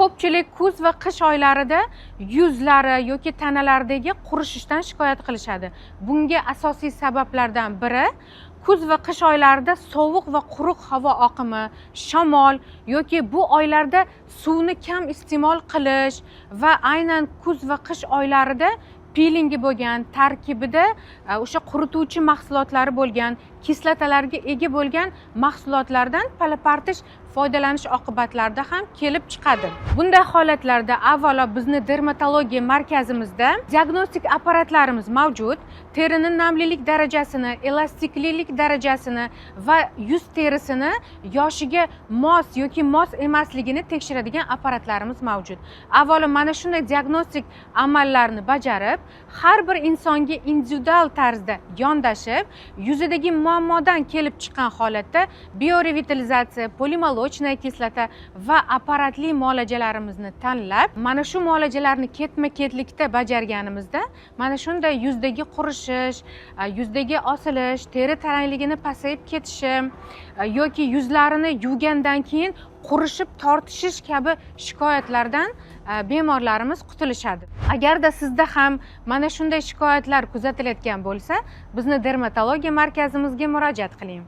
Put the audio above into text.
Ko'pchilik kuz va qish oylarida yuzlari yoki tanalaridagi qurishishdan shikoyat qilishadi. Bunga asosiy sabablardan biri kuz va qish oylarida sovuq va quruq havo oqimi, shamol yoki bu oylarda suvni kam iste'mol qilish va aynan kuz va qish oylarida pilingi bo'lgan, tarkibida o'sha qurituvchi mahsulotlari bo'lgan, kislotalarga ega bo'lgan mahsulotlardan palapartish foydalanish oqibatlarida ham kelib chiqadi. Bunday holatlarda avvalo bizni dermatologiya markazimizda diagnostik apparatlarimiz mavjud. Terining namlilik darajasini, elastiklilik darajasini va yuz terisini yoshiga mos yoki mos emasligini tekshiradigan apparatlarimiz mavjud. Avvalo mana shunday diagnostik amallarni bajarib, har bir insonga individual tarzda yondashib, yuzidagi muammodan kelib chiqqan holatda biorevitalizatsiya, polimolochная kislota va apparatli muolajalarimizni tanlab, mana shu muolajalarni ketma-ketlikda bajarganimizda mana shunday yuzdagi qurishish, yuzdagi osilish, teri tarangligini pasayib ketishi yoki yuzlarini yuvgandan keyin qurishib tortishish kabi shikoyatlardan bemorlarimiz qutulishadi. Agarda sizda ham mana shunday shikoyatlar kuzatilayotgan bo'lsa, bizni dermatologiya markazimizga murojaat qiling.